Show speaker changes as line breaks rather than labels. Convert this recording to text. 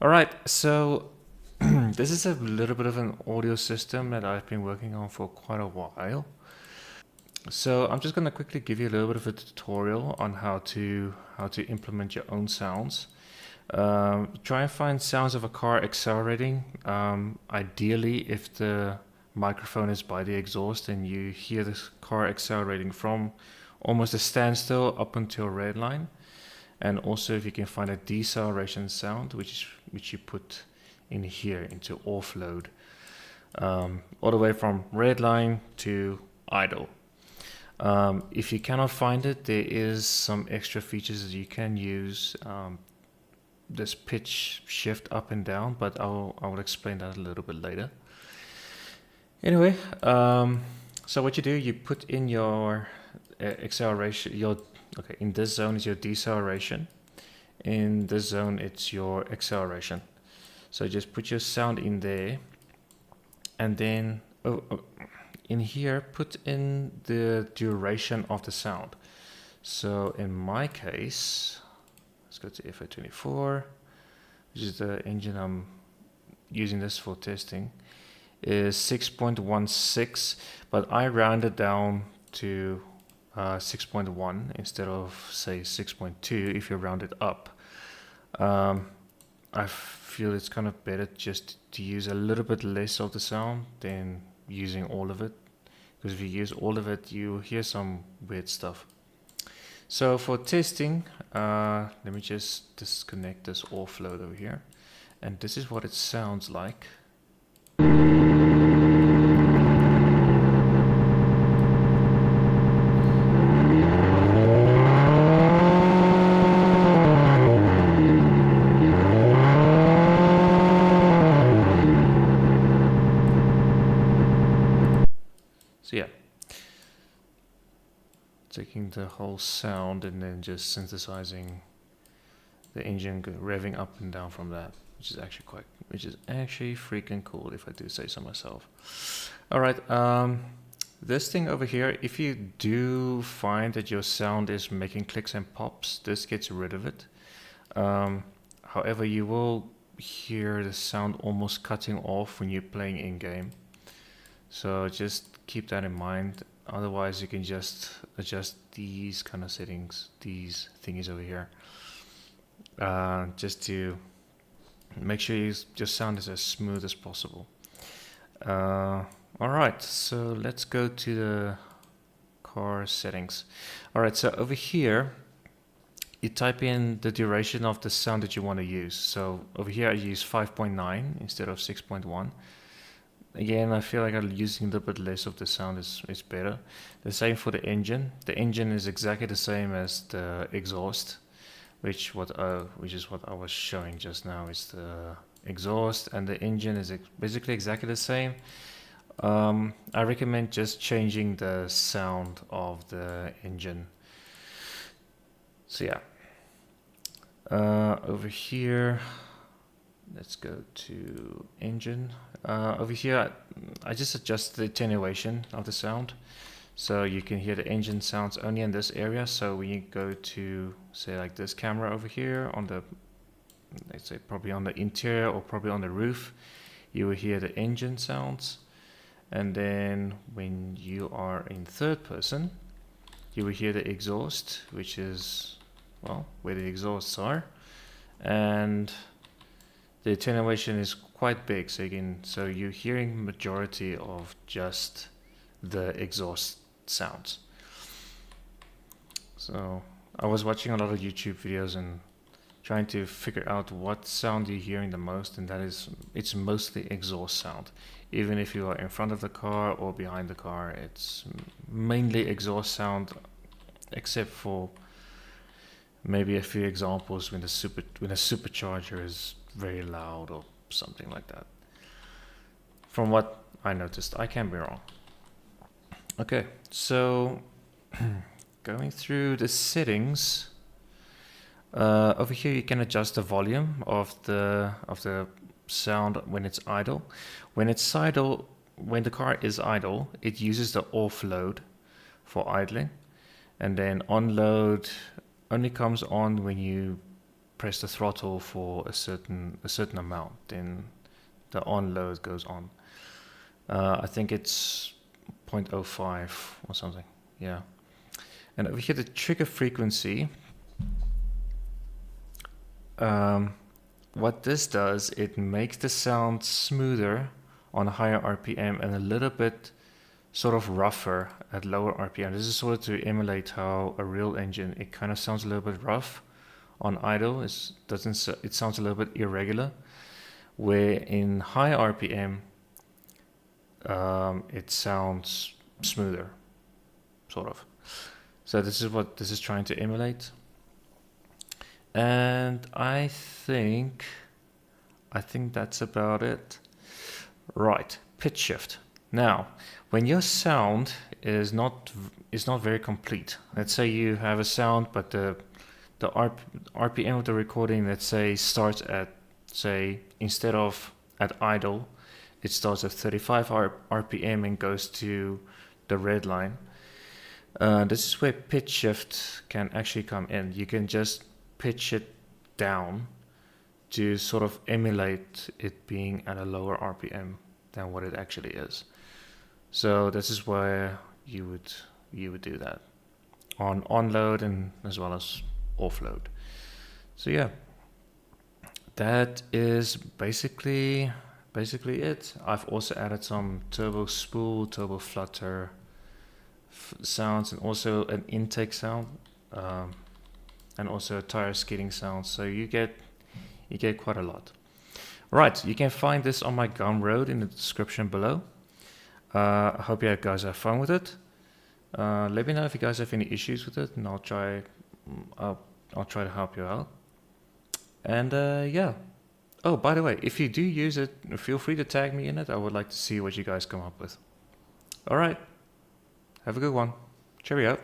Alright, so this is a little bit of an audio system that I've been working on for quite a while. So I'm just going to quickly give you a little bit of a tutorial on how to implement your own sounds. Try and find sounds of a car accelerating. Ideally, if the microphone is by the exhaust and you hear the car accelerating from almost a standstill up until red line. And also if you can find a deceleration sound, which you put in here into offload, all the way from red line to idle. If you cannot find it, there is some extra features that you can use. This pitch shift up and down, but I will explain that a little bit later. Anyway, so what you do, you put in your acceleration, okay, in this zone is your deceleration. In this zone, it's your acceleration. So just put your sound in there, and then in here, put in the duration of the sound. So in my case, let's go to FA24, which is the engine I'm using this for testing, is 6.16, but I rounded down to 6.1 instead of say 6.2 if you round it up. I feel it's kind of better just to use a little bit less of the sound than using all of it, because if you use all of it you hear some weird stuff. So for testing, let me just disconnect this offload over here, and this is what it sounds like. So yeah, taking the whole sound and then just synthesizing the engine revving up and down from that, which is actually freaking cool, if I do say so myself. All right, this thing over here, if you do find that your sound is making clicks and pops, this gets rid of it. However, you will hear the sound almost cutting off when you're playing in game. So just keep that in mind. Otherwise, you can just adjust these kind of settings, these thingies over here, just to make sure your sound is as smooth as possible. Alright, so let's go to the car settings. Alright, so over here, you type in the duration of the sound that you want to use. So over here I use 5.9 instead of 6.1. Again, I feel like I'm using a little bit less of the sound is better. The same for the engine. The engine is exactly the same as the exhaust, which is what I was showing just now, is the exhaust, and the engine is basically exactly the same. I recommend just changing the sound of the engine. So yeah, over here, let's go to engine. Over here, I just adjust the attenuation of the sound. So you can hear the engine sounds only in this area. So when you go to, say, like this camera over here on the, let's say probably on the interior or probably on the roof, you will hear the engine sounds. And then when you are in third person, you will hear the exhaust, which is, well, where the exhausts are. And the attenuation is quite big, so you're hearing majority of just the exhaust sounds. So I was watching a lot of YouTube videos and trying to figure out what sound you're hearing the most, and it's mostly exhaust sound. Even if you are in front of the car or behind the car, it's mainly exhaust sound, except for maybe a few examples when a supercharger is very loud or something like that. From what I noticed, I can be wrong. Okay, so going through the settings, over here you can adjust the volume of the sound when it's idle. When the car is idle, it uses the offload for idling, and then onload only comes on when you press the throttle for a certain amount. Then the onload goes on. I think it's 0.05 or something. Yeah. And over here, the trigger frequency. What this does, it makes the sound smoother on a higher RPM and a little bit sort of rougher at lower RPM. This is sort of to emulate how a real engine, it kind of sounds a little bit rough on idle. It sounds a little bit irregular, where in high RPM it sounds smoother, sort of. So this is what this is trying to emulate. And I think that's about it. Right, pitch shift. Now, when your sound is not very complete, let's say you have a sound, but the RPM of the recording, let's say, starts at, say, instead of at idle, it starts at 35 RPM and goes to the red line. This is where pitch shift can actually come in. You can just pitch it down to sort of emulate it being at a lower RPM than what it actually is. So this is where you would do that on onload and as well as offload. So yeah, that is basically it. I've also added some turbo spool, turbo flutter sounds, and also an intake sound, and also a tire skidding sound. So you get quite a lot. Right, you can find this on my Gumroad in the description below. I hope you guys have fun with it. Let me know if you guys have any issues with it, and I'll try to help you out. And yeah. Oh, by the way, if you do use it, feel free to tag me in it. I would like to see what you guys come up with. All right. Have a good one. Cheerio.